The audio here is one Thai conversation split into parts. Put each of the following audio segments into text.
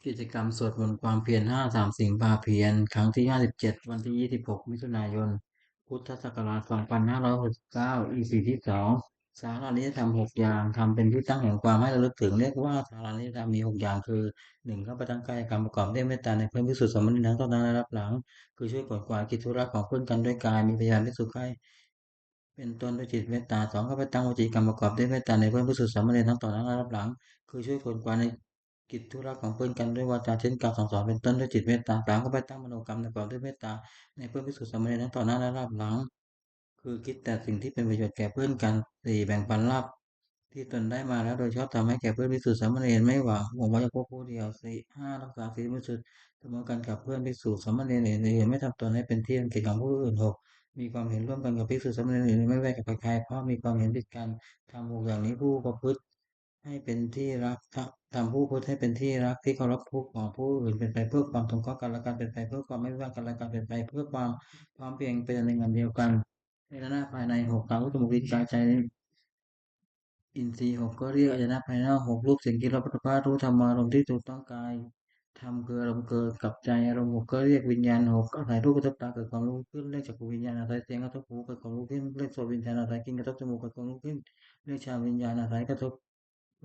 กิจกรรมสวดมนต์ความเพียร5 3 สิงห์บาเพียรครั้งที่57วันที่26มิถุนายนพุทธศักราช2569EPที่2สารานิยธรรม6อย่างทำเป็นที่ตั้งแห่งความให้ระลึกถึงเรียกว่าสารานิยธรรมมี6อย่างคือ1ข้าพเจ้ากายกรรมประกอบด้วยเมตตาในเพื่อนภิกษุสามเณรทั้งตอนนั้นและรับหลังคือช่วยกวาดกวาดกิจธุระของเพื่อนกันด้วยกายมีพยานภิกษุใกล้เป็นต้นด้วยจิตเมตตา2ข้าพเจ้าวจีกรรมประกอบด้วยเมตตาในเพื่อนภิกษุสามเณรทั้งตอนนั้นและรับหลังคือช่วยกวาดกวาดใน กิจธุระของเพื่อนกันด้วยวาจาเช่นการสั่งสอนเป็นต้นด้วยจิตเมตตา3ก็ไปตั้งมโนกรรมประกอบด้วยเมตตาในเพื่อนภิกษุสามเณรทั้งต่อหน้าและรับหลังคือคิดแต่สิ่งที่เป็นประโยชน์แก่เพื่อนกัน4แบ่งปันลาภที่ตนได้มาแล้วโดยชอบทำให้แก่เพื่อนภิกษุสามเณรไม่หวังว่าจะพบผู้เดียว4 5รักษาศีลบริสุทธิ์เสมอกันกับเพื่อนภิกษุสามเณรอื่นๆไม่ทำตนให้เป็นที่รังเกียจของผู้อื่น6มีความเห็นร่วมกันกับภิกษุสามเณรอื่นไม่แวกกับใครเพราะมีความเห็นผิดกันทำ6อย่างนี้ผู้ประพฤติ ให้เป็นที่รักทำผู้พูดให้เป็นที่รักที่เคารพทุกข์ของผู้อื่นเป็นไปเพื่อความสงเคราะห์กันและกันเป็นไปเพื่อความไม่ว่ากันและกันเป็นไปเพื่อความพร้อมเพรียงเป็นอันหนึ่งอันเดียวกันในหน้าภายใน6กาวุตมุขลิ้นกายใจอินทรีย์6ก็เรียกอายตนะภายนอก6รูปสิ่งที่เราปฏิบัติรู้ธรรมารมณ์ที่ถูกต้องกายธรรมคืออารมณ์เกิดกับใจอารมณ์6ก็เรียกวิญญาณ6อาศัยรูปกระทบตาเกิดความรู้ขึ้นเรียกจักรวิญญาณอาศัยเสียงกระทบหูเกิดความรู้ขึ้นเรียกโสตวิญญาณอาศัยกลิ่นกระทบจมูกเกิดความรู้ขึ้นเรียกฌานวิญญาณอาศัยกระทบ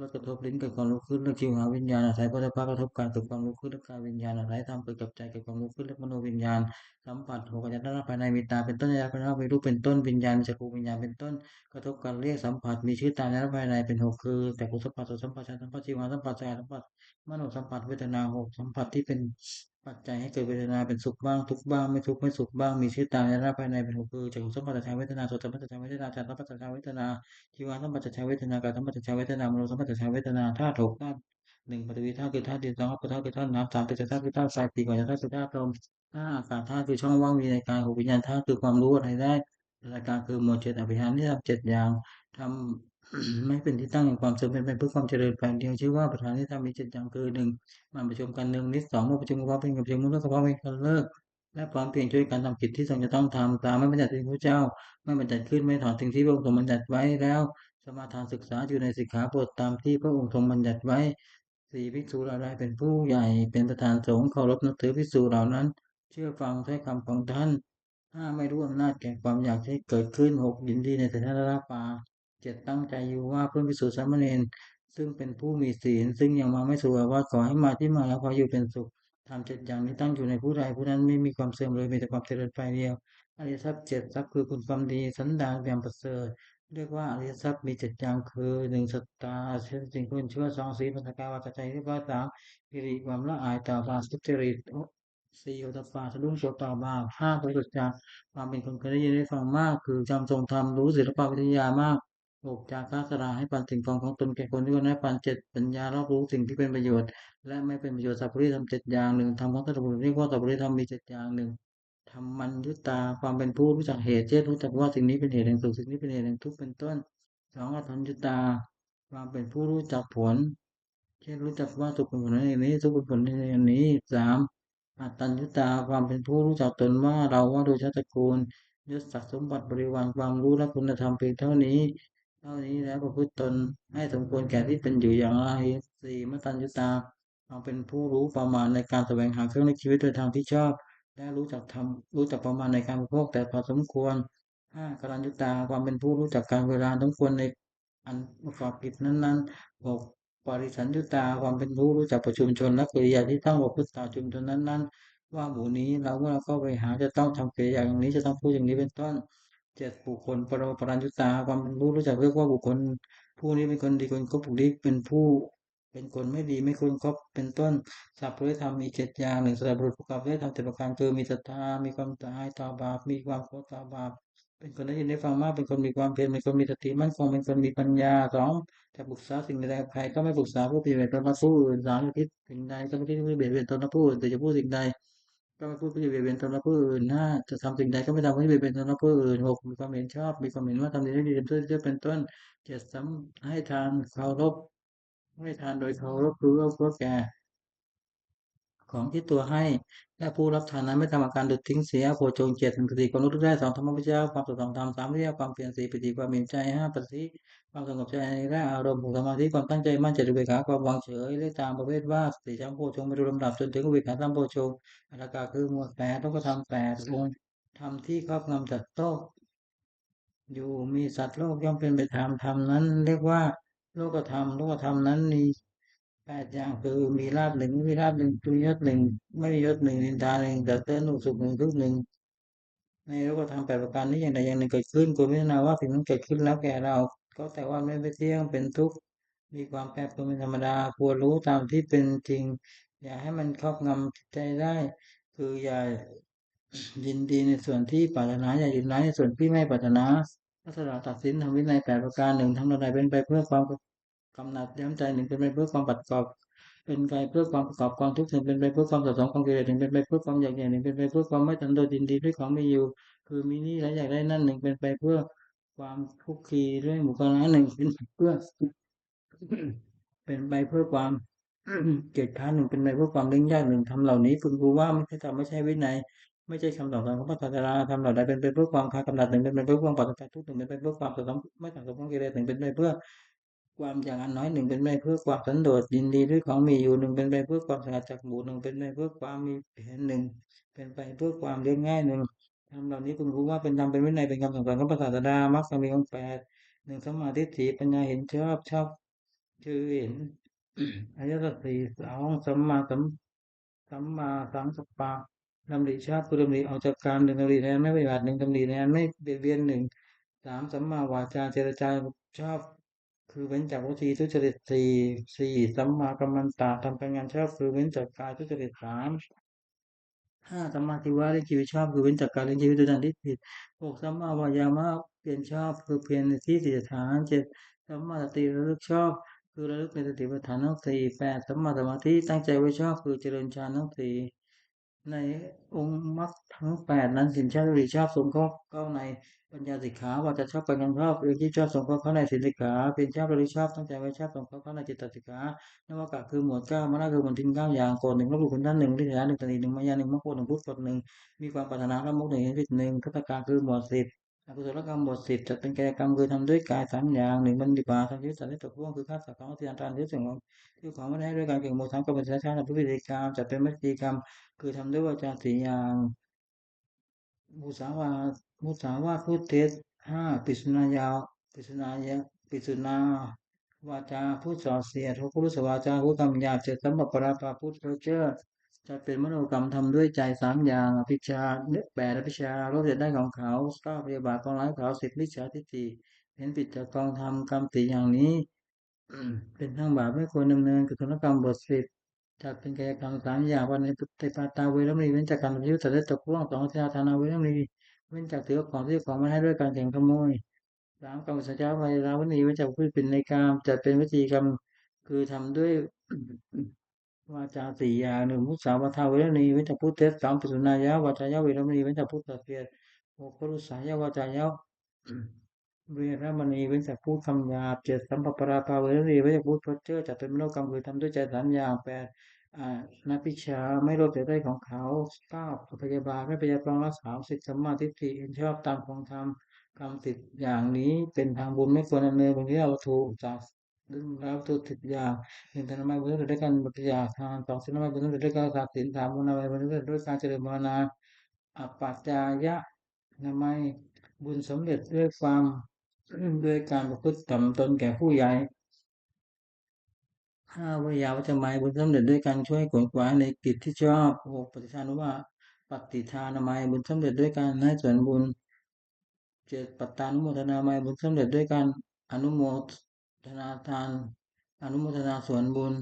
รสกระทบลิ้นเกิดความรู้ขึ้นเรื่องชิวหาวิญญาณอาศัยโผฏฐัพพะกระทบกายเกิดความรู้ขึ้นเรื่องกายวิญญาณอาศัยธรรมเกิดกับใจเกิดความรู้ขึ้นเรื่องมโนวิญญาณสัมผัสหกอายตนะภายในมีตาเป็นต้นอายตนะภายนอกมีรูปเป็นต้นวิญญาณมีจักรวิญญาณเป็นต้นกระทบกันเรียกสัมผัสมีชื่อตามอายตนะภายในเป็น6คือจักขุสัมผัสโสตสัมผัสฌานสัมผัสชิวหาสัมผัสกายสัมผัสมโนสัมผัสเวทนา6สัมผัสที่เป็นปัจจัยให้เกิดเวทนาเป็นสุขบ้างทุกข์บ้างไม่ทุกข์ไม่สุขบ้างมีชื่อตามอายตนะภายในเป็น6คือจักขุสัมผัสฌานเวทนาโสตสัมผัสฌานเวทนาฌานสัมผัสฌานเวทนา ชีวะสัมปชัญญะเวทนากายสัมปชัญญะเวทนามโนสัมปชัญญะเวทนาธาตุหกธาตุหนึ่งปฐวีธาตุคือธาตุดินสองอัปปธาตุคือธาตุน้ำสามเตจธาตุคือธาตุไฟสี่กัญญาธาตุคือธาตุลมห้าอากาศธาตุคือช่องว่างมีในกายหกวิญญาณธาตุคือความรู้อะไรได้รายการคือหมวดเจ็ดอภิธรรมที่ทำ7 อย่างทำไม่เป็นที่ตั้งแห่งความเสื่อมเป็นไปเพื่อความเจริญแปลงเดียวชื่อว่าประธานที่ทำมี7 อย่างคือ1มันประชุมกัน1 นิด2เมื่อประชุมกันพร้อมเพรียงกับประชุมเมื่อเลิกก็พร้อมเพรียงกันเลิกและพร้อมเพรียงช่วยกันทำกิจที่ทรงจะต้องทำตามไม่บัญญัติที่พระเจ้าไม่บัญญัติขึ้นไม่ถอนสิ่งที่พระองค์ทรงบัญญัติไว้แล้ว สมาทานศึกษาอยู่ในสิกขาบทตามที่พระองค์ทรงบัญญัติไว้สี่ภิกษุเหล่าใดเป็นผู้ใหญ่เป็นประธานสงฆ์เคารพนับถือภิกษุเหล่านั้นเชื่อฟังถ้อยคำของท่านไม่รู้อำนาจแก่ความอยากให้เกิดขึ้น6ยินดีในสถานราปา7ตั้งใจอยู่ว่าเพื่อนภิกษุสามเณรซึ่งเป็นผู้มีศีลซึ่งยังมาไม่สู่อาวาสขอให้มาที่มาแล้วขออยู่เป็นสุขทำ7 อย่างนี้ตั้งอยู่ในผู้ใดผู้นั้นไม่มีความเสื่อมเลยมีแต่ความเจริญไปเดียวอริยทรัพย์7 ทรัพย์คือคุณความดีสันดานอย่างประเสริฐ เรียกว่าอริยทรัพย์มี7 อย่างคือ1ศรัทธาเชื่อจริงคุณเชื่อ2ศีลปัญญาวาจาใจเรียกว่า3หิริความละอายต่อบาปทุจริต4โอตปปาสะดุ้งโสต่อบาป5บริสุทธิ์จากความเป็นคนเคยได้ยินได้ฟังมากคือจำทรงธรรมรู้ศิลปวิทยามาก6จาคะสละให้ปันสิ่งของตนแก่คนที่ควรให้ปัน7ปัญญารอบรู้สิ่งที่เป็นประโยชน์และไม่เป็นประโยชน์สัพพุริธรรม7 อย่างหนึ่งธรรมของสัตว์บุรุษเรียกว่าสัพพุริธรรมมี7 อย่างหนึ่ง ธรรมัญญุตาความเป็นผู้รู้จักเหตุเช่นรู้จักว่าสิ่งนี้เป็นเหตุแห่งสุขสิ่งนี้เป็นเหตุแห่งทุกข์เป็นต้น2อัตถัญญุตาความเป็นผู้รู้จักผลเช่นรู้จักว่าสุขเป็นผลในนี้ทุกข์เป็นผลในนี้3อัตตัญญุตาความเป็นผู้รู้จักตนว่าเราว่าโดยชาติตระกูลยศศักดิ์สมบัติบริวารความรู้และคุณธรรมเพียงเท่านี้แล้วประพฤติตนให้สมควรแก่ที่เป็นอยู่อย่างไร4มัตตัญญุตาความเป็นผู้รู้ประมาณในการแสวงหาเครื่องในชีวิตโดยทางที่ชอบ และรู้จักประมาณในการบริโภคแต่พอสมควรกรัญญูตาความเป็นผู้รู้จักการเวลาสมควรในอันประกอบกิจนั้นๆ6ปริสัญญุตาความเป็นผู้รู้จักประชุมชนและกิริยาที่ต้องบอกพุทธต่อชุมชนนั้นๆว่าหมู่นี้เราเมื่อเราเข้าไปหาจะต้องทำกิริยาอย่างนี้จะต้องพูดอย่างนี้เป็นต้น7บุคคลปรัญญุตาความเป็นผู้รู้จักเรียกว่าบุคคลผู้นี้เป็นคนดีคนก็บุคลิกเป็นผู้เป็นคนไม่ดีไม่ควรคบเป็นต้น สัพพุริธรรมมี7 อย่าง1สัพพุริประกอบด้วยธรรม7 ประการคือมีศรัทธามีความตายต่อบาปมีความโกรธต่อบาปเป็นคนได้ยินได้ฟังมากเป็นคนมีความเพียรเป็นคนมีสติมั่นคงเป็นคนมีปัญญา2จะปรึกษาสิ่งใดกับใครก็ไม่ปรึกษาผู้เบียดเบียนตนและผู้อื่น3จะคิดสิ่งใดก็ไม่คิดเพื่อเบียดเบียนตนและผู้อื่นแต่จะพูดสิ่งใดก็ไม่พูดเพื่อเบียดเบียนตนและผู้อื่น5จะทำสิ่งใดก็ไม่ทำเพื่อเบียดเบียนตนและผู้อื่น6มีความเห็นชอบมีความเห็นว่าทำดีได้ดีเป็นต้นเป็นต้น7ให้ทานเคารพให้ทานโดยเคารพรู้ว่าเพื่อแก่ ของที่ตัวให้และผู้รับทานนั้นไม่ทำอาการดุดทิ้งเสียโพชฌงค์เจ็ดถึงสติความรู้ทึกได้สองธรรมวิจยาความสุขสองธรรมสามวิทยาความเพียรสี่ปิติความอิ่มใจห้าปัสสิความสงบใจและอารมณ์ของสมาธิความตั้งใจมั่นเจตอุเบกขาความวางเฉยเลขตามประเภทว่าสติจัมโพชฌงค์ไปดูลำดับจนถึงอุเบกขาสัมโพชฌงค์อัตถกาคือหมวดแปดต้องก็ทำ8 องค์ธรรมที่ครอบงำจัดโลกอยู่มีสัตว์โลกย่อมเป็นไปตามธรรมนั้นเรียกว่าโลกธรรมนั้นมี8 อย่างคือมีลาภหนึ่งไม่มีลาภหนึ่งมียศหนึ่งไม่มียศหนึ่งนินทาหนึ่งดับเต้นสุขหนึ่งทุกข์หนึ่งในโลกธรรม8 ประการนี้อย่างใดอย่างหนึ่งเกิดขึ้นควรพิจารณาว่าสิ่งนั้นเกิดขึ้นแล้วแก่เราก็แต่ว่าไม่เที่ยงเป็นทุกข์มีความแปรปรวนเป็นธรรมดาควรรู้ตามที่เป็นจริงอย่าให้มันครอบงำจิตใจได้คืออย่ายินดีในส่วนที่ปรารถนาอย่ายินร้ายในส่วนที่ไม่ปรารถนาลักษณะตัดสินทำวินัย8 ประการหนึ่งทำใดเป็นไปเพื่อความกำหนัดย้ำใจหนึ่งเป็นไปเพื่อความประกอบเป็นไปเพื่อความประกอบความทุกข์หนึ่งเป็นไปเพื่อความสะสมความกิเลสหนึ่งเป็นไปเพื่อความอยากอย่างหนึ่งเป็นไปเพื่อความไม่สันโดษยินดีด้วยของมีอยู่คือมีนี่และอยากได้นั่นหนึ่งเป็นไปเพื่อความคุกคีด้วยหมู่คณะหนึ่งเป็นเพื่อเป็นไปเพื่อความเกียรติค้านหนึ่งเป็นไปเพื่อความเลี้ยงยากหนึ่งทำเหล่านี้พึงรู้ว่าไม่ใช่ธรรมไม่ใช่วินัยไม่ใช่คำสอนของพระศาสดาทำเหล่าใดเป็นไปเพื่อความคลายกำหนัดหนึ่งเป็นไปเพื่อความปราศจากทุกข์หนึ่งเป็นไปเพื่อความสะสมไม่สะสมของกิเลสหนึ่งเป็นไปเพื่อความอย่างอันน้อยหนึ่งเป็นไปเพื่อความสันโดษยินดีด้วยของมีอยู่หนึ่งเป็นไปเพื่อความสงัดจากหมู่หนึ่งเป็นไปเพื่อความมีเห็นหนึ่งเป็นไปเพื่อความเรียบง่ายหนึ่งทำเหล่านี้พึงรู้ว่าเป็นธรรมเป็นวินัยเป็นคำสั่งสอนของพระศาสดามรรคมีองค์8หนึ่งสัมมาทิฏฐิปัญญาเห็นชอบคือเห็นอริยสัจสี่สองสัมมาสังกัปปะดำริชอบคือดำริออกจากการหนึ่งดำริในอันไม่ปฏิบัติหนึ่งดำริในอันไม่เบียดเบียนหนึ่งสามสัมมาวาจาเจรจาชอบคือเว้นจากวจีทุจริตสี่สัมมากัมมันตะทำการงานชอบคือเว้นจากกายทุจริต5สัมมาทิฏฐิเลี้ยงชีวิตชอบคือเว้นจากการเลี้ยงชีวิตโดยทางที่ผิด6สัมมาวายามะเพียรชอบคือเพียรในที่สี่สถาน7สัมมาสติระลึกชอบคือระลึกในสติปัฏฐานทั้งสี่8สัมมาสมาธิตั้งใจไว้ชอบคือเจริญฌานทั้งสี่ในองค์มรรคทั้ง8นั้นสินชาติริชอบสงเคราะห์เข้าในปัญญาสิกขาว่าจะชอบปัญญาชอบเรื่องที่ชอบสงเคราะห์เข้าในศีลสิกขาเป็นชอบระลึกชอบตั้งใจไว้ชอบสงเคราะห์เข้าในจิตตสิกขานวากะคือหมวด9มรรคคือหมวดทิ้ง9 อย่างโกรธหนึ่งลบหลู่คุณท่านหนึ่งทิฏฐิหนึ่งตนีหนึ่งมายาหนึ่งมรรคหนึ่งพุทธหนึ่งมีความปรารถนาละมุกหนึ่งพิษหนึ่งทัตตการคือหมวด10อกุศลกรรมหมวด10จัดเป็นกายกรรมคือทำด้วยกาย3 อย่างหนึ่งบัณฑิบาทำชีวิตสัตว์ให้ตกล่วงคือฆ่าสัตว์ของที่อันตรายที่สุดของที่ของไม่ได้ด้วยการเก่งโมทั้งกรรมชาติและพฤติกรรมจัดเป็นมรรคกรรมคือทำด้วยวาจา4 อย่างมุสาวาพูดเท็จ5ปิสุนาวาจาพูดส่อเสียด6พุทธวาจาพูดคำหยาบ7สัมปปราปาพูดเพ้อเจ้อจะเป็นมโนกรรมทำด้วยใจ3 อย่างอภิชา8อภิชาโลภอยากได้ของเขา9พยาบาทปองร้ายเขา10มิจฉาทิฏฐิเห็นผิดจากกองธรรมกรรม4 อย่างนี้เป็นทางบาปไม่ควรดำเนินกุศลกรรมบท 10จัดเป็นกายกรรม3 อย่างวันในปุตตปาตาเวรมณีเว้นจากการทำยุทธะตกล่วง2ทิฏฐานาเวรมณีเว้นจากถือของที่ของไม่ให้ด้วยการแข่งขโมย3กรรมสัจจาวัยราวณีเว้นจากผู้เป็นในกามจัดเป็นวิจีกรรมคือทำด้วยวาจา4 อย่างหนึ่งมุสาวาทาเวรมณีเว้นจากผู้เท็จ3ปิสุนายาวาจายาเวรมณีเว้นจากผู้สัตย์เสียด6พรุษายาวาจายาเวรมณีเว้นจากพูดคำหยาบ7สัมปปราภาเวรมณีเว้นจากพูดเพ้อเจ้อจัดเป็นมโนกรรมคือทำด้วยใจ3 อย่าง8นักพิชาไม่โลภอยากได้ของเขา9พยาบาทไม่พยาบาทรักษา10สัมมาทิฏฐิเห็นชอบตามของธรรมกรรม10 อย่างนี้เป็นทางบุญไม่ควรดำเนินบางทีเราถูกจากดึงแล้วถูก10 อย่าง1ทำไมบุญต้องเกิดด้วยการปฏิญาณทาน2ศีลทำไมบุญต้องเกิดด้วยการรักษาศีล3บุญทำไมบุญต้องเกิดด้วยการเจริญภาวนาอัปปัจจายะทำไมบุญสำเร็จด้วยความด้วยการประพฤติต่ำตนแก่ผู้ใหญ่5 วิยาวัจจะหมายบุญสำเร็จด้วยการช่วยขวนขวายในกิจที่ชอบ6ปฏิทานุว่าปฏิทานามัยบุญสำเร็จด้วยการให้ส่วนบุญ7ปัตตานุโมทนามัยบุญสำเร็จด้วยการอนุโมทนาทานอนุโมทนาส่วนบุญ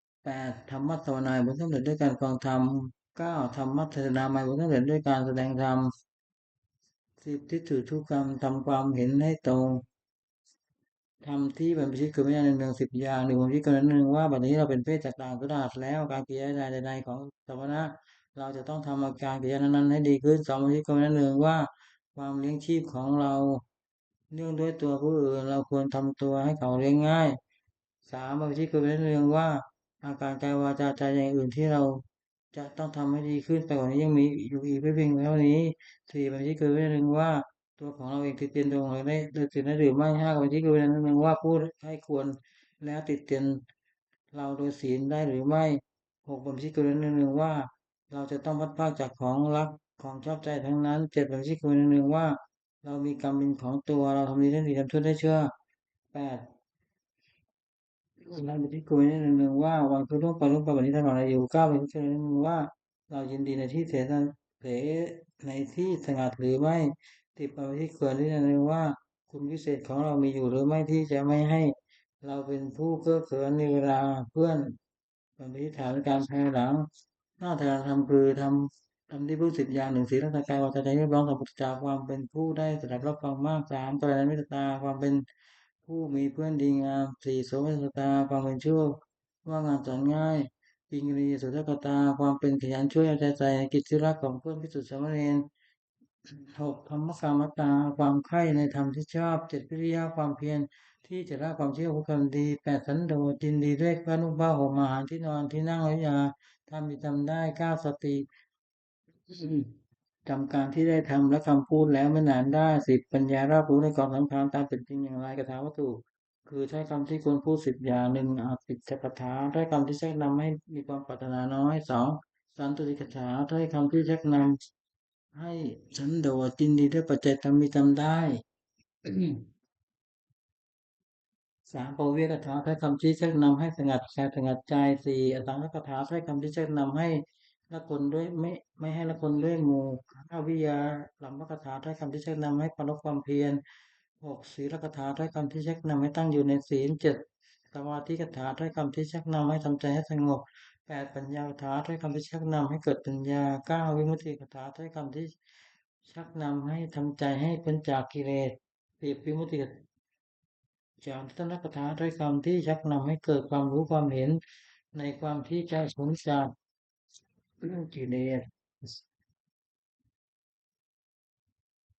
8ธรรมะสวนายบุญสำเร็จด้วยการฟังธรรม9ธรรมะเทศนามัยบุญสำเร็จด้วยการแสดงธรรม10ทิฏฐิทุกกรรมทำความเห็นให้ตรง ทำที่เป็นพิชิตคือไม่ใช่หนึ่ง10 อย่างหนึ่งผมคิดกันหนึ่งว่าบัดนี้เราเป็นเพศจากต่างสถานแล้วการกิริยาใดๆของสมณะเราจะต้องทำอาการกิริยานั้นๆให้ดีขึ้น2ผมคิดกันหนึ่งว่าความเลี้ยงชีพของเราเนื่องด้วยตัวผู้อื่นเราควรทำตัวให้เขาเลี้ยงง่าย3ผมคิดกันหนึ่งว่าอาการกายวาจาใจอย่างอื่นที่เรา จะต้องทำให้ดีขึ้นไปกว่านี้ยังมีอยู่อีกไม่เพียงเท่านี้สี่บัญชีคือเรื่องหนึ่งว่าตัวของเราเองติดเตียนตัวของเราได้โดยสิ่งนั้นหรือไม่ห้าบัญชีคือเรื่องหนึ่งว่าผู้ให้ควรแล้วติดเตียนเราโดยศีลได้หรือไม่หกบัญชีคือเรื่องหนึ่งว่าเราจะต้องพัดพรากจากของรักของชอบใจทั้งนั้นเจ็ดบัญชีคือเรื่องหนึ่งว่าเรามีกรรมเป็นของตัวเราทำดีได้ดีทำชั่วได้ชั่วแปด เราอยู่ที่คุยนิดนึงว่าวันคือล่วงไปวันนี้ตลอดอายุเก้าเป็นเช่นนึงว่าเรายินดีในที่เสในที่สงัดหรือไม่ติดไปที่ควรที่จะนึงว่าคุณพิเศษของเรามีอยู่หรือไม่ที่จะไม่ให้เราเป็นผู้เก้อเขินในเวลาเพื่อนบางทีฐานการภายหลังหน้าทางทำคือทำที่ผู้สิบอย่างหนึ่งศีลร่างกายวาจาใจเรียบร้องสมบูรณ์จากความเป็นผู้ได้สดับรับฟังมากสามกรณีเมตตาความเป็น ผู้มีเพื่อนดีงามสี่โสมนัสตาความเป็นชั่วว่างานสอนง่ายอิงรีสุทธกตาความเป็นขยันช่วยเอาใจใส่ในกิจธุระของเพื่อนพิสุทธิสามเณรหกธรรมกามตาความใคร่ในธรรมที่ชอบเจ็ดวิริยะความเพียรที่จะละความเชื่อผู้คนดีแปดสันโดษยินดีด้วยพระนุ่งผ้าห่มอาหารที่นอนที่นั่งและยาทำดีทำได้เก้าสติ จำการที่ได้ทำและคำพูดแล้วไม่นานได้สิบปัญญารอบรู้ในกองสังขารตามเป็นจริงอย่างไรกถาวัตถุคือใช้คำที่ควรพูดสิบอย่างหนึ่งอาปิดกถาใช้คำที่ชักนำให้มีความปรารถนาน้อยสองสันตุติกถาใช้คำที่ชักนำให้สันโดษยินดีด้วยปัจจัยทำมีทำได้สามปวิเวกถาใช้คำที่ชักนำให้สงัดกายสงัดใจสี่อสังขกถาใช้คำที่ชักนำให้ละคนด้วยไม่ให้ละคนด้วยหมู่ห้าวิยาลัมมกถาใช้คำที่ชักนำให้ปรลบความเพียรหกศีลกถาถ้อยคำที่ชักนำให้ตั้งอยู่ในศีลเจ็ดสมาธิกถาถ้อยคำที่ชักนำให้ทำใจให้สงบแปดปัญญากถาถ้อยคำที่ชักนำให้เกิดปัญญาเก้าวิมุตติกถาถ้อยคำที่ชักนำให้ทำใจให้พ้นจากกิเลสสิบวิมุตติจากทัศนกถาถ้อยคำที่ชักนำให้เกิดความรู้ความเห็นในความที่จะพ้นจากเรื่องกิเลส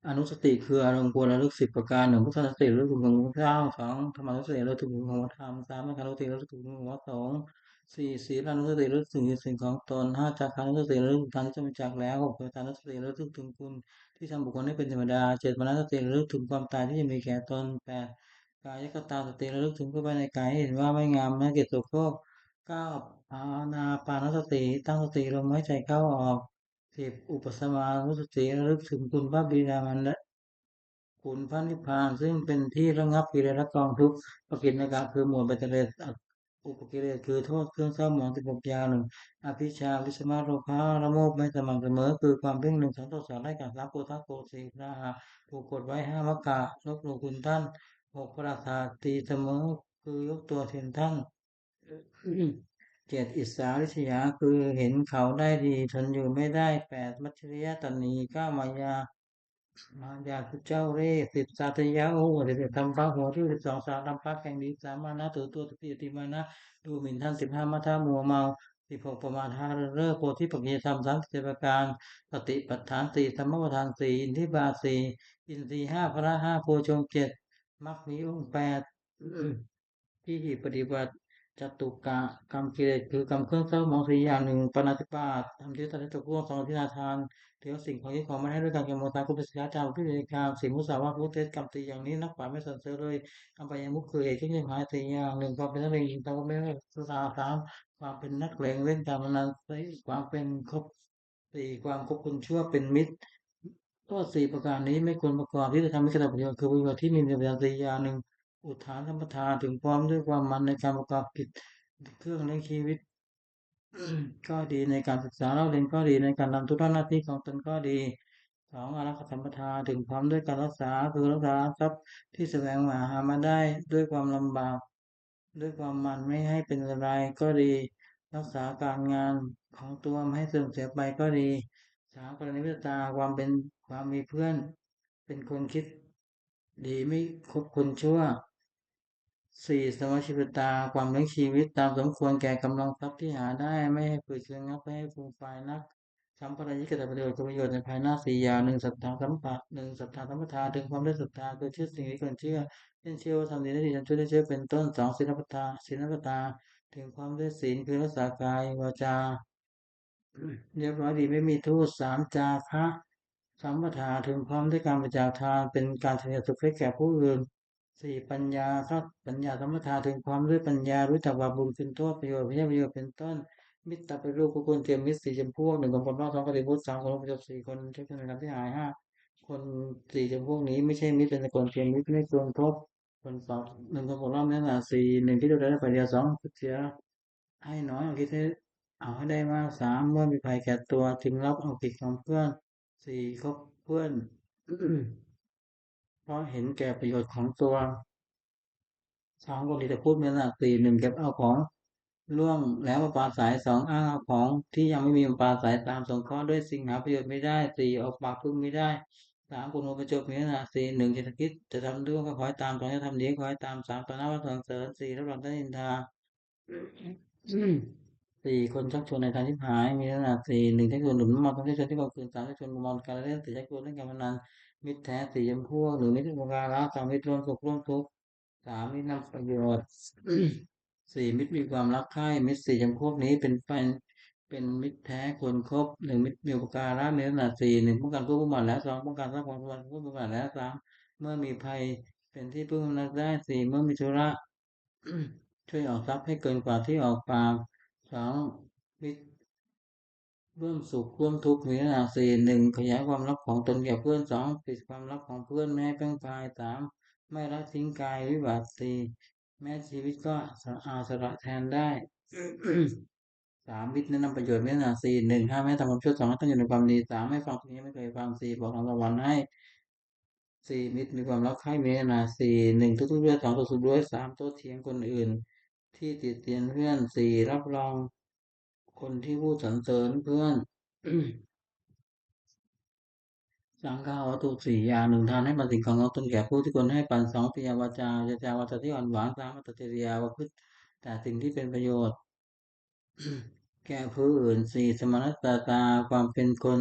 อนุสติคืออารมณ์ควรระลึกสิบประการหนึ่งพุทธสติระลึกถึงพระเจ้าสองธรรมนุสติระลึกถึงพระธรรมสามสังฆานุสติระลึกถึงพระสงฆ์สี่ศีลานุสติระลึกถึงสิ่งของตนห้าจาคานุสติระลึกถึงการที่จะมีจากแล้วหกเวทานุสติระลึกถึงคุณที่ทำบุคคลให้เป็นธรรมดาเจ็ดมรณสติระลึกถึงความตายที่จะมีแก่ตนแปดกายกตาสติระลึกถึงผู้ภายในกายให้เห็นว่าไม่งามไม่เกียรติโสโครกเก้าอานาปานสติตั้งสติลมหายใจเข้าออกสิบอุปสมานุสติระลึกถึงคุณพระบิดามารดา คุณพระนิพพานซึ่งเป็นที่ระงับกิเลสและกองทุกข์ปกิณกะคือหมวดปัจเจเลสอุปกิเลสคือโทษเครื่องเศร้าหมองสิบหกอย่างหนึ่งอภิชาวิสมาโลภะละโมบไม่สม่ำเสมอคือความเพ่งหนึ่งสังโทษสารไร้กับสามโกธาโกสีนาหะถูกกดไว้ห้ามกะลบหลู่คุณท่านหกปราสาทตีเสมอคือยกตัวเทียนท่าน เจ็ดอิสสาริษยาคือเห็นเขาได้ดีทนอยู่ไม่ได้แปดมัจฉริยะตัณนีเก้ามายาคือเจ้าเร่ห์สิบสัตยาโอ้11ทำพระหัวที่12สามทำพระแข่งดีสามมานะถือตัวติติมานะดูหมิ่นท่าน15มัทธามัวเมา16ประมาทาเร่อโพธิปัจจยธรรม30ประการปฏิปัฏฐานสี่ธรรมประธานสี่อินทิบาทสี่อินทรีย์ห้าพระห้าโพชงเจ็ดมรรคมีองค์แปด ที่ปฏิบัติจตุกะกรรมกิเลสคือกรรมเครื่องเศร้าหมองสี่อย่างหนึ่งปาณาติบาตทำที่ตัดตกร่วงสองทินาทานเที่ยวสิ่งของที่ของไม่ให้ด้วยการกำมตาคุณเป็นสิกขาจารพิธีการสิ่งมุสาวาทมุเทศกรรมตีอย่างนี้นักปราชญ์ไม่สนเสริญเลยอัปปายมุขคือเหตุที่ยิ่งหายสี่อย่างหนึ่งความเป็นนักเลงยิงตามก็ไม่ได้สุราสามความเป็นนักเลงเล่นการพนันสี่ความเป็นคบสี่ความคบคนชั่วเป็นมิตรก็สี่ประการนี้ไม่ควรประกอบที่จะทำให้กระทำประโยชน์คือประโยชน์ที่มีในปัญญาสี่อย่างหนึ่ง อุทานธรรมทานถึงพร้อมด้วยความมันในการประกอบกิจเครื่องเลี้ยงชีวิตก็ดีในการศึกษาเล่าเรียนก็ดีในการทำธุระหน้าที่ของตนก็ดีสองอารักขสัมปทาถึงพร้อมด้วยการรักษาคือรักษาทรัพย์ที่แสวงหามาได้ด้วยความลำบากด้วยความมันไม่ให้เป็นอะไรก็ดีรักษาการงานของตัวไม่ให้เสื่อมเสียไปก็ดีสามกรณีเมตตาความเป็นความมีเพื่อนเป็นคนคิดดีไม่คบคนชั่ว สี่สมาชิกตาความเลี้ยงชีวิตตามสมควรแก่กำลังทรัพย์ที่หาได้ไม่ให้ฝืดเคืองนับไม่ให้ฟูมฟายนักสัมปรายกตประโยชน์ประโยชน์ในภายหน้าสี่อย่างหนึ่งศรัทธาสัมปะหนึ่งศรัทธาสัมปทาถึงความได้ศรัทธาคือเชื่อสิ่งที่ควรเชื่อเช่นเชื่อว่าทำดีได้ดีทำชั่วได้ชั่วเป็นต้นสองศีลปทาศีลปทาถึงความได้ศีลคือรักษากายวาจา เรียบร้อยดีไม่มีโทษสามจาคะสัมปทาถึงพร้อมด้วยการบริจาคทานเป็นการทำสุขให้แก่ผู้อื่นสี่ปัญญาครับปัญญาสัมปทาถึงพร้อมด้วยปัญญารู้จักว่าบุญคุณโทษประโยชน์ไม่ใช่ประโยชน์เป็นต้นมิตรปฏิรูปกุลเทียมมิตรสี่จำพวกหนึ่งคนรอบสองปฏิบุตรสามคนประจบสี่คนใช้คนในการที่หายห้าคนสี่จำพวกนี้ไม่ใช่มิตรเป็นคนเทียมมิตรไม่ควรครบคนสองหนึ่งคนรอบนั้นสี่หนึ่งที่ดูได้ฝ่ายเดียวสองเสียให้น้อยเอาคิดให้ เอาให้ได้มากสามเมื่อมีภัยแก่ตัวจึงรับเอาผิดของเพื่อนสี่คบเพื่อนเพราะเห็นแก่ประโยชน์ของตัวสองคนที่จะพูดไม่หนักสี่หนึ่งเก็บเอาของล่วงแล้วมาปราศัยสองอ้างเอาของที่ยังไม่มีมาปราศัยตามสงเคราะห์ด้วยสิ่งหาประโยชน์ไม่ได้สี่ออกปากพึ่งไม่ได้สามคนโอประจบมีขนาดสี่หนึ่งจะคิดจะทำเรื่องก็ขอให้ตามตอนจะทำดีขอให้ตามสามตอนหน้าว่าสรรเสริญสี่รับรองได้นินทา สี่คนชักชวนในทางที่หายมีลักษณะสี่หนึ่งชักชวนหนุนมาต้องชักชวนที่กองคืนสามชักชวนมุมมองการเล่นสี่ชักชวนเล่นการพนันมิตรแท้สี่จำพวกหรือมิตรอุปการะสามมิตรร่วมสุขร่วมทุกข์สามมิตรนำประโยชน์สี่มิตรมีความรักใคร่มิตรสี่จำพวกนี้เป็นมิตรแท้ควรครบหนึ่งมิตรมีอุปการะมีลักษณะสี่หนึ่งป้องกันผู้ประมาทแล้วสองป้องกันทรัพย์ของตนผู้ประมาทแล้วสามเมื่อมีภัยเป็นที่พึ่งนักได้สี่เมื่อมีธุระช่วยออกทรัพย์ให้เกินกว่าที่ออกปาก สองมิตรร่วมสุขร่วมทุกข์มีลักษณะสี่หนึ่งขยายความลับของตนแก่เพื่อนสองปิดความลับของเพื่อนไม่ให้แพร่งพรายสามไม่ละทิ้งกายวิบัติสี่แม้ชีวิตก็สละแทนได้สามมิตรแนะนำประโยชน์มีลักษณะสี่หนึ่งห้ามไม่ทำความชั่วสองให้ตั้งอยู่ในความดีสามไม่ฟังสิ่งที่ไม่เคยฟังสี่บอกทางตะวันให้สี่มิตรมีความรักใคร่มีลักษณะสี่หนึ่งทุกๆเรื่องสองสุขด้วยสามโต้เถียงคนอื่นที่ติเตียนเพื่อนสี่รับรองคนที่พูดสรรเสริญเพื่อน สังฆาวัตถุสี่อย่างหนึ่งทานให้ปันสิ่งของตนแก่ผู้ที่ควรให้ปันสองปิยวาจาจาวาจาที่อ่อนหวานสามอัตตจริยาวาพฤติแต่สิ่งที่เป็นประโยชน์แก่ผู้อื่นสี่สมณตตาความเป็นคน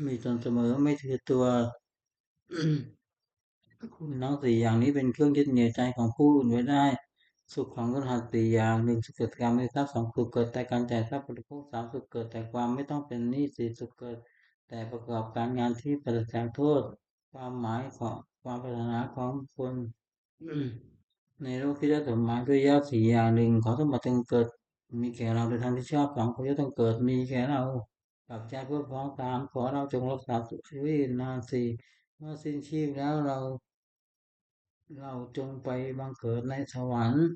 มีตนเสมอไม่ถือตัวคุณทั้งสี่อย่างนี้เป็นเครื่องยึดเหนี่ยวใจของผู้อื่นไว้ได้สุขของคนหัดสี่อย่างหนึ่งสุขเกิดการไม่ทรัพย์สองสุขเกิดแต่การจ่ายทรัพย์บริโภคสามสุขเกิดแต่ความไม่ต้องเป็นหนี้สี่สุขเกิดแต่ประกอบการงานที่ปราศจากโทษความหมายของความปรารถนาของคนในโลกที่ได้สมหมายด้วยยอดสี่อย่างหนึ่งขอสมบัติจงเกิดมีแก่เราโดยทางที่ชอบสองขอจะต้องเกิดมีแก่เราปรับใจเพื่อพ้องตามขอเราจงรักษาชีวิตนานสี่เมื่อสิ้นชีพแล้วเราจงไปบังเกิดในสวรรค์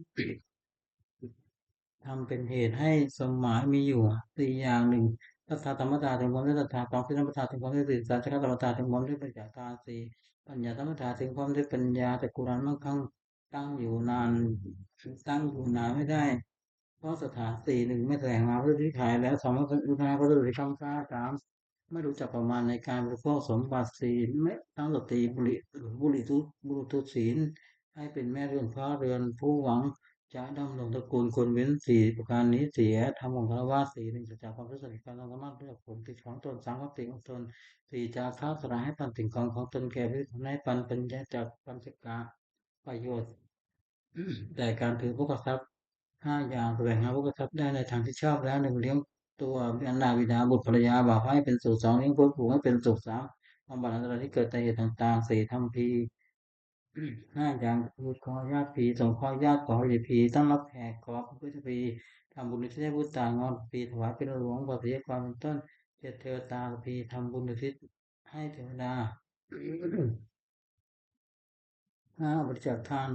ทำเป็นเหตุให้สมหมายมีอยู่สี่อย่างหนึ่งทัฏฐธรรมตาถึงความได้ศรัทธาความคิดธรรมตาถึงความได้ตื่นสารจักรธรรมตาถึงความได้ปัญญาตาสี่ปัญญาธรรมตาถึงความได้ปัญญาแต่กุรานมั่งคั่งตั้งอยู่นานตั้งอยู่นานไม่ได้เพราะสถานสี่หนึ่งไม่แสดงมาเพื่อที่ขายแล้วสองไม่อุทาก็เลยคำค้าสามไม่รู้จักประมาณในการบริโภคสมบัติสี่ไม่ตั้งสติบุหรี่ทุศีลให้เป็นแม่เรือนพ่อเรือนผู้หวัง จะดำรงตระกูลคนเว้นสี่ประการนี้เสียทำของคารวะสี่หนึ่งจะจากความรู้สึกการทำสามารถเลือกผลติดของตนสามความติดของตนสี่จะค้าสละให้ปันสิ่งของตนแก่ผู้อื่นให้ปันปัญญาจากปัญจกาประโยชน์แต่การถือพวกทรัพย์ห้าอย่างแสวงหาพวกทรัพย์ได้ในทางที่ชอบแล้วหนึ่งเลี้ยงตัวบิดาบิดาบุตรภรรยาบ่าวให้เป็นสุขสองเลี้ยงเพื่อนฝูงให้เป็นสุขสามบำบัดอันตรายที่เกิดแต่เหตุต่างๆสี่ทำพี ห้าอย่างคือขอญาติผีสงฆ์ขอญาติขอเหยียผีต้อนรับแขกขอพระพุทธผีทำบุญอุทิศให้พุทธางอนผีถวายเป็นหลวงปัจจัยความเป็นต้นเจตเทวตาผีทำบุญอุทิศให้เทวดา ห้าบริจาคทาน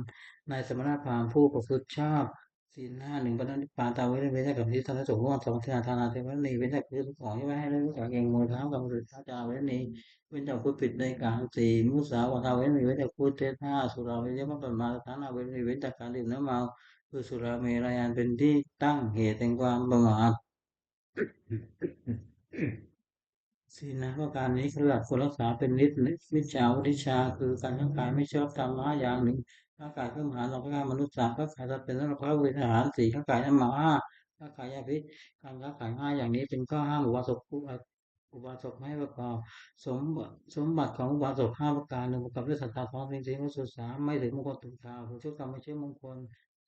ในสมณพราหมณ์ผู้ประพฤติชอบศีลห้าหนึ่งปณนิพพานตามไว้เว้นจากกับที่ทำให้สงฆ์ร่วมสองทิฏฐาทานาเทวนีเว้นจากพืชของที่ไม่ให้เรื่องจากเองมือเท้ากับมือเท้าจาเว้นนี้เว้นจากพูดผิดในกลางสี่มุสาวาทาเว้นเว้นจากพูดเท็จห้าสุราเว้นจากประมาทฐานาเว้นเว้นจากการดื่มน้ำเมาคือสุราเมรัยอันเป็นที่ตั้งเหตุแห่งความประมาท ศีลนะประการนี้คือหลักควรรักษาเป็นนิจวิชาวิชาคือการค้าขายไม่ชอบธรรมะอย่างหนึ่งค้าขายเครื่องหมายเราค้าขายมนุษย์สามค้าขายสัตว์เป็นแล้วเราค้าเวทอาหารสี่ค้าขายน้ำมันห้าค้าขายยาพิษการค้าขายห้าอย่างนี้เป็นข้อห้ามอุบาสกไม่ให้ประกอบสมบัติของอุบาสกห้าประการหนึ่งประกอบด้วยศรัทธาสองสิ่งมุสุสามไม่ถึงมงคลถึงข่าวถึงชั่วกรรมไม่ใช่มงคล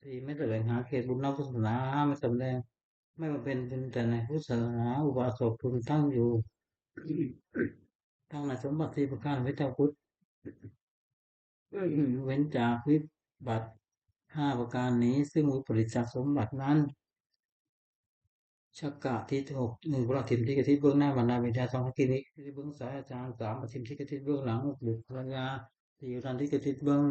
สี่ไม่แสวงหาเขตบุญนอกศาสนาห้าไม่สำแดง ไม่ว่าเป็นแต่ในพุทธศาสนาอุบาสกพึงตั้งอยู่ทั้งในสมบัติสี่ประการพระเจ้าพุทธเว้นจากวิบัติห้าประการนี้ซึ่งวิปริตจากสมบัตินั้น ชักกะทิหกหนึ่งประทิมที่กระทิเบื้องหน้าบรรดาบิดาสองกินิที่เบื้องซ้ายอาจารย์สามประทิมที่กระทิเบื้องหลังบุตรภรรยาสี่รันที่กระทิเบื้อง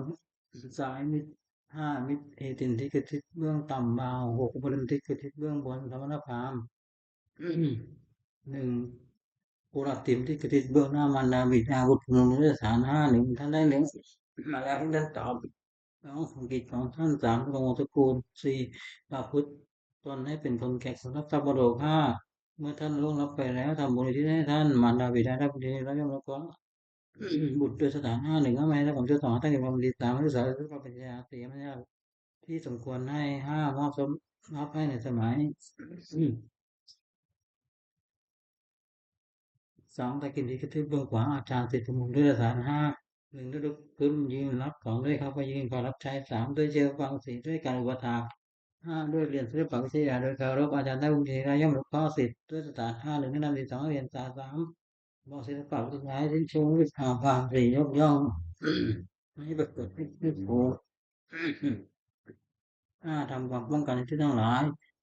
ซ้ายมิตรห้ามิตรเอตินที่กระทิเบื้องต่ำเบาหกบริมที่กระทิเบื้องบนธรรมนพามหนึ่งปุรติมที่กระทิเบื้องหน้ามารดาบิดาบุตรพนมด้วยฐานห้าหนึ่งท่านได้เลี้ยงมาแล้วท่านตอบน้องของกิจของท่านสามของตระกูลสี่ประพฤติตนให้เป็นคนแก่สำหรับทรัพย์มรดกห้าเมื่อท่านล่วงลับไปแล้วทำบุญที่ให้ท่านมารดาบิดาได้บุญแล้วย่อมรับว่าบุตรโดยสถานห้าหนึ่งก็ไม่ได้ผมจะสอนตั้งแต่ความดีตามที่สารที่ความปัญญาเตรียมให้ที่สมควรให้ห้ามอบสมมอบให้ในสมัยสองตะกินที่กระทืบเบื้องขวาอาจารย์ติดจมูกด้วยสถานห้าหนึ่งด้วยลุกขึ้นยืนรับของด้วยเข้าไปยืนขอรับใช้สามด้วยเจอฟังสีด้วยการอุปถากห้าด้วยเรียนศิลปวิทยาโดยเคารพอาจารย์ได้บุญทีได้ย่อมรู้ข้อสิทธิ์ด้วยสถานห้าหนึ่งแนะนำที่สองเรียนสาสามบอกศิลปวิทยาที่ชงวิชาพาสี่ยกย่องให้ประกอบให้ผูก ทำความป้องกันในที่ทั้งหลาย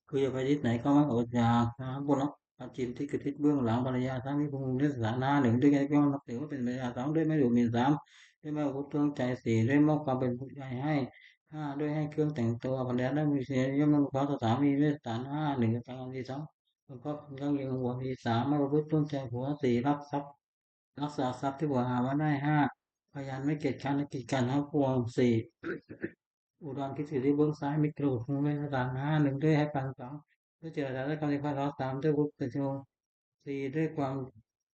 คืออย่าไปทิศไหนก็ไม่อดอยากนะบนอาจิมที่คือทิศเบื้องหลังภรรยาสามีภูมิด้วยสถานะหนึ่งด้วยกันก็นับถือว่าเป็นภรรยาสองด้วยไม่ดูหมิ่นสามด้วยไม่พุทธวงใจสี่ด้วยมอบความเป็นผู้ใหญ่ให้ห้าด้วยให้เครื่องแต่งตัวภรรยาได้มีเสียย่อมนำความสามีด้วยสถานะหนึ่งการงานที่สองแล้วก็ต้องยิงหัวที่สามไม่ประพฤติต้นใจหัวสี่รักทรัพย์รักษาทรัพย์ที่บัวหามาได้ห้าพยานไม่เกียจคร้านและกิจการทั้งปวงสี่ อุดรคิดสิริเบื้องซ้ายมีกรูดหูเลยต่างห้าหนึ่งด้วยให้ปันสองด้วยเจรจาด้วยคำที่พาเราตามด้วยวุฒิเป็นโชสี่ด้วยความ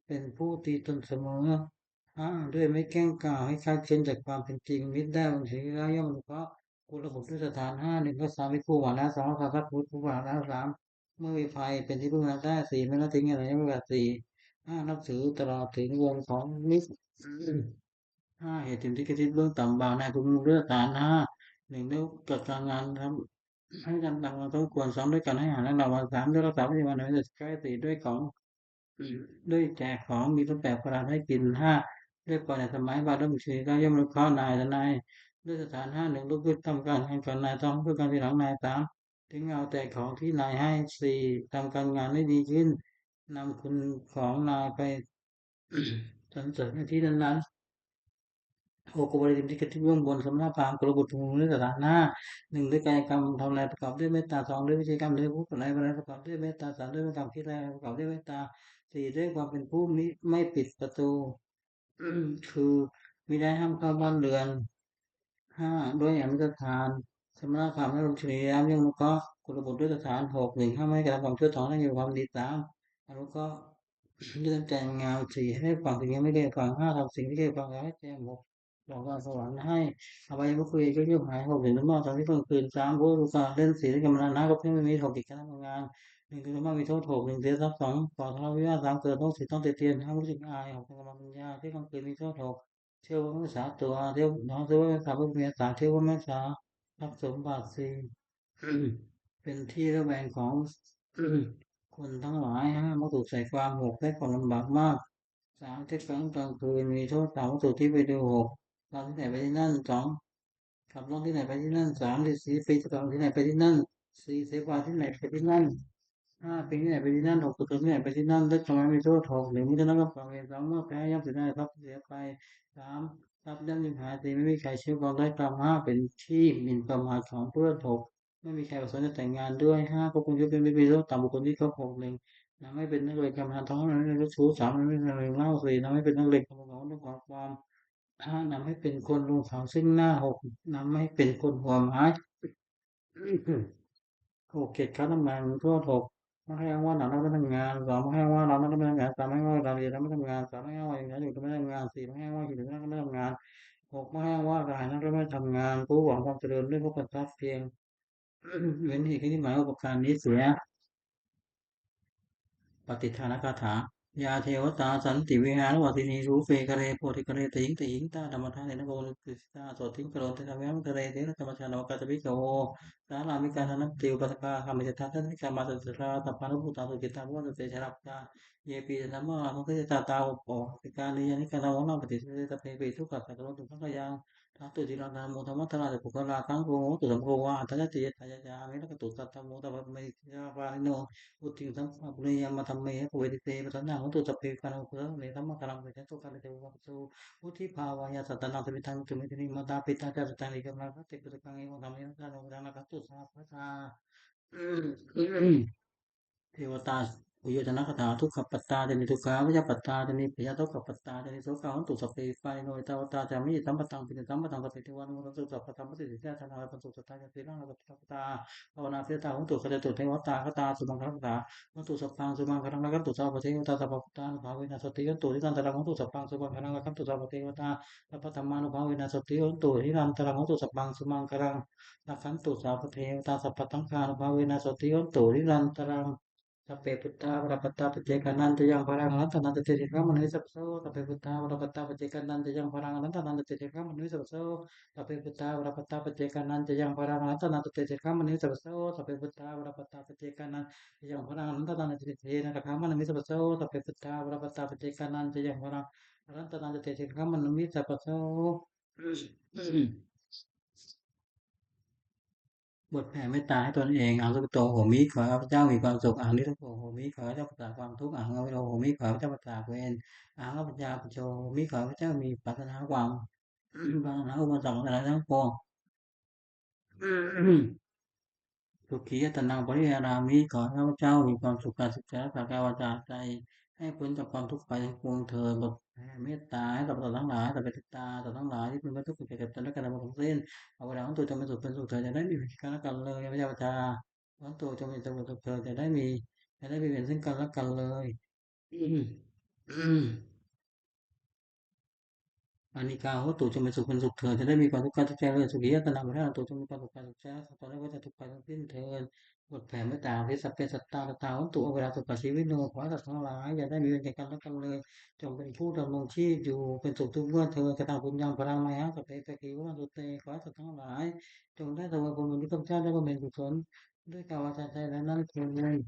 เป็นผู้ตีตนเสมอห้าด้วยไม่แกล้งกล่าวให้คาดเคลื่อนจากความเป็นจริงมิตรได้บางทีแล้วย่อมเพราะกุลบุตรด้วยสถานห้าหนึ่งก็สามีคู่หวานแล้วสองสัพพุทธคู่หวานแล้วสามเมื่อมีภัยเป็นที่พึ่งได้สี่ไม่ละทิ้งอะไรไม่แบบสี่ห้านับถือตลอดถึงวงของมิตร ห้าเหตุที่กระทบเบื้องต่ำบางในคุณเลือกฐานห้าหนึ่งได้กิดการงานทำให้การต่างๆต้องควรสองด้วยกันให้หาและรางวัลสามด้วยรักษาพยาบาลในใกล้สี่ด้วยของด้วยแจกของมีรูปแบบประหลาดให้กินห้าด้วยก่อนในสมัยบาดมุชีก็ย่อมรู้ข้อนายทนายด้วยสถานห้าหนึ่งลูกขึ้นทำการแข่งขันนายต้องเพื่อการทีหลังนายสามถึงเอาแต่ของที่นายให้สี่ทำการงานให้ดีขึ้นนำคุณของนายไปสรรเสริญในที่นั้น โอกบริธิมที่กระที่เบื้องบนสำนักพราหมณ์กรบุตรภูมิสถานะหนึ่งด้วยกายกรรมทำลายประกอบด้วยเมตตาสองด้วยวิจัยกรรมด้วยผู้อะไรประกอบด้วยเมตตาสามด้วยกรรมคิดอะไรประกอบด้วยเมตตาสี่ด้วยความเป็นผู้มิไม่ปิดประตูคือมิได้ห้ามเข้าบ้านเรือนห้าด้วยอมิตรทานสมณธรรมและลงเฉลี่ยยังก็กุลบุตรด้วยสถานหกหนึ่งห้ามไม่กระทำความชั่วสองให้อยู่ความดีสามแล้วก็เรื่องแต่งงานสี่ให้ฟังสิ่งที่ไม่ได้ฟังห้าทำสิ่งที่ได้ฟังแล้วให้แจ้งหก บอกว่าสวรรค์ให้อวัยวะคุยก็ยุบหายหกถึงน้ำมันตอนที่เพิ่งคืนสามผู้รู้การเล่นสีกำลังนะก็เพื่อไม่มีถกกิจการทำงานหนึ่งคือว่ามีโทษถกหนึ่งเสียทรัพย์สองก่อทะเลาะวิวาทสามเกิดต้องสิต้องติดเตียนห้ารู้สึกอายหกเป็นกำลังปัญญาที่กลางคืนมีโทษถกเชื่อว่าไม่สาตัวเที่ยวน้องเชื่อว่าไม่สาผู้เมียสามเชื่อว่าไม่สาทรัพย์สมบัติสี่เป็นที่ระแวงของคนทั้งหลายห้ามักถูกใส่ความหกและความลำบากมากสามที่กลางคืนมีโทษสามวัตถุที่ไปดูหก ตอนที่ไหนไปที่นั่นสองขับรถที่ไหนไปที่นั่นสามฤาษีปีตองที่ไหนไปที่นั่นสี่เสวาที่ไหนไปที่นั่นห้าปีที่ไหนไปที่นั่นหกตุลที่ไหนไปที่นั่นเลิกทำไมไม่โทษหกหนึ่งมิฉะนั้นก็ฟังเวรสองเมื่อแพ้ย่อมเสียได้ทรัพย์เสียไปสามทรัพย์ย่อมยิ่งหายสี่ไม่มีใครเชื่อฟังได้กรรมห้าเป็นที่หมิ่นประมาทของเพื่อนหกไม่มีใครประสงค์จะแต่งงานด้วยห้าควบคุมชีวิตเป็นโรคต่ำบุคคลที่เขาหกหนึ่งนำให้เป็นนักเลงกำพร้าท้องนั้นไม่รู้ชู้สามไม่เป็นนักเลงเล่าสี่นำให้เป็นนักเลงกำพร้าท้องด้วยความ ห้านำให้เป็นคนลงเขาซึ่งหน้าหกนำให้เป็นคนหัวไม้หกเกียรติค้าทำงานทั่วหกไม่ให้อ้างว่าเราไม่ทำงานสองไม่ให้ว่าเราไม่ทำงานสามไม่ให้ว่าเราเรียนเราไม่ทำงานสามไม่ให้ว่าอย่างนั้นอยู่ไม่ทำงานสี่ไม่ให้ว่าอยู่นั่นก็ไม่ทำงานหกไม่ให้ว่ากายนั่นก็ไม่ทำงานผู้หวังความเจริญด้วยพวกกันทรัพย์เพียงเว้นเหตุที่หมายอุปการนี้เสียปฏิทานคาถา ยาเทวตาสันติวิหารวัตินีรูเฟกะเรโพธิกะเรติงติงตาธรรมทานเนนะโกนุติสตาโสติงกะโรติธรรมะมะกะเรเตนะธรรมชานวกาตวิโกสารามิการนันติอุปสกาคามิจทัตตินิกามาตัสสะตัพพานุภูตาสุจิตาภวตเตชะรัพพาเยปีธัมมานุกิตาตาอุปโภติกานิยานิกานาวังนาปฏิเสธตะเพปิทุกขะสักโรตุสังขยังทัตตุจิรันนาโมธรรมะทราเตปุกะลาคังโกโหตุสัมโภวะอัตถะติยะตายะยามินะกตุสัตตโมตะปะเมติยาปานิโน อุติสังขปุริยามธรรมเมภเวทิเตปะทันนังหุตุสัพเพกานังพุทธเนธัมมะกังเวทัตุกาลเตวะสุอุทิภาวายาสัตตนังสมิทังตุเมตินิมาตาปิตาจารุตังนิกำลังคัตติปุตตังเอวะธรรมเนนะโนมะนะคัตตุสาภะทา เทวตาอุโยชนะคาถาทุกขปัตตาจะมีทุกขาวิยปัตตาจะมีปิยทุกขปัตตาจะมีโสกาวันตุสพเพปานิโนตาวตาจะมีสัมปตังปิสัมปตังสพเพเทวานุรัสสุสัพพะธรรมสิทธิเจ้าธนาปัสสุตตาจะสีรังสัพพะตาภาวนาเสตาวันตุขจตุเทวตาคตาสุมังคลังตาวันตุสัพพังสุมังคลังรักตุสัพพะเทวตาสัพพะตานุภาเวนะสติวันตุทิสันตรังวันตุสัพพังสุมังคลังรักตุสัพพะเทวตาสัพพะธรรมานุภาเวนะสติวันตุทิสันตรังวันตุสัพพังสุมังคลังรักตุสัพพะเทวตาสัพพะสังฆานุภาเวนะสติวันตุทิสันตรัง Sampai putta berapata pecekan nanti yang parang nanti nanti titik kamu nanti sebso sampai putta berapata pecekan nanti yang parang nanti nanti titik kamu nanti sebso sampai putta berapata pecekan nanti yang parang nanti nanti titik kamu nanti sebso sampai putta berapata pecekan nanti yang parang nanti nanti titik kamu nanti sebso sampai putta berapata pecekan nanti yang parang nanti nanti titik kamu nanti sebso บทแผ่เมตตาให้ตนเองอาสุขโตโหมิขอข้าพเจ้ามีความสุขอานิสโตโหมิขอข้าพเจ้าปราศจากความทุกข์อาหังอวิโรโหมิขอข้าพเจ้าปราศจากเวรอาหังข้าพเจ้าปโจโหมิขอข้าพเจ้ามีปรารถนาความปรารถนาอุปสรรคอะไรทั้งปวง สุขียตนังปริยารามิขอให้ข้าพเจ้ามีความสุขการศึกษาสากาวาจาใจให้พ้นจากความทุกข์ไปทั้งปวงเธอบทแผ่เมตตาให้กับเราทั้งหลายสัพเพสัตตาสัตว์ทั้งหลายที่เป็นวัตถุเกิดกับตนและกันทั้งสิ้นเอาเวลาของตัวจงเป็นสุขเป็นสุขเธอจะได้มีกันและกันเลยพระเจ้าจาของตัวจงเป็นสุขเป็นสุขเธอจะได้มีเป็นซึ่งกันและกันเลยอืมอืม อานิกาโหตุจงเป็นสุขเป็นสุขเถิดจะได้มีความทุกข์กายทุกใจเลยสุขียตนาไม่ได้ตัวจงมีความสุขกายทุกใจตอนแรกว่าจะทุกข์ไปทั้งสิ้นเถิดบทแผ่เมตตาพิสัพเพสัตตาตาโหตุเวลาสุขชีวิตโนขอให้สัตว์ทั้งหลายอย่าได้มีเวรแก่กันและกันเลยจงเป็นผู้ดำรงชีพอยู่เป็นสุขทุกเมื่อเธอกระทำบุญยังพลังมหาสัพเพสักขีวันตุเตขอให้สัตว์ทั้งหลายจงได้ถวายผลบุญที่ข้าพเจ้าได้บำเพ็ญกุศลด้วยกายวาจาใจและนั้นเถิด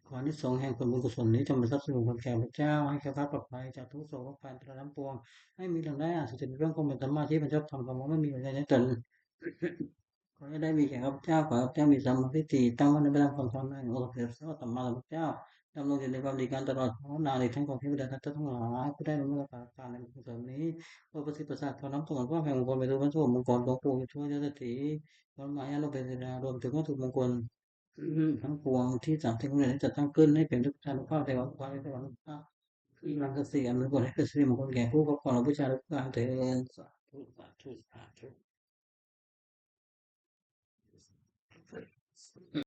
ขออานิสงส์แห่งผลบุญกุศลนี้จงเป็นทรัพย์สมบัติแก่พระเจ้าให้แก่ข้าปลอดภัยจากทุกโศกภัยอันตรายทั้งปวงให้มีดังได้อาจสุจริตเรื่องความเป็นธรรมะที่เป็นชอบธรรมธรรมะไม่มีอะไรในตนขอให้ได้มีแก่ข้าพเจ้าขอให้ข้าพเจ้ามีสัมมาทิฏฐิตั้งมั่นในพระธรรมคำสอนแห่งองค์พระสัมมาสัมพุทธเจ้าดำรงอยู่ในความดีการตลอดนานในทั้งของเทวดาทั้งหลายผู้ได้บรรลุการในกุศลนี้โอประสิทธิประสาทขอน้อมส่งความแห่งมงคลไปสู่พระสงฆ์มงคลของปู่ช่วยเจ้าสติผลหมายอารมณ์เป็นเสดารวมถึงวัตถุมงคล ทั้งปวงที่สามสิ่งนี้จัดตั้งขึ้นให้เป็นทุกทานุภาพในวันวานในวันพระที่นำกษีอำนวยผลให้เป็นสิริมงคลแก่ผู้ประกอบและผู้ชาทุกการเถิดสาธุสาธุสาธุ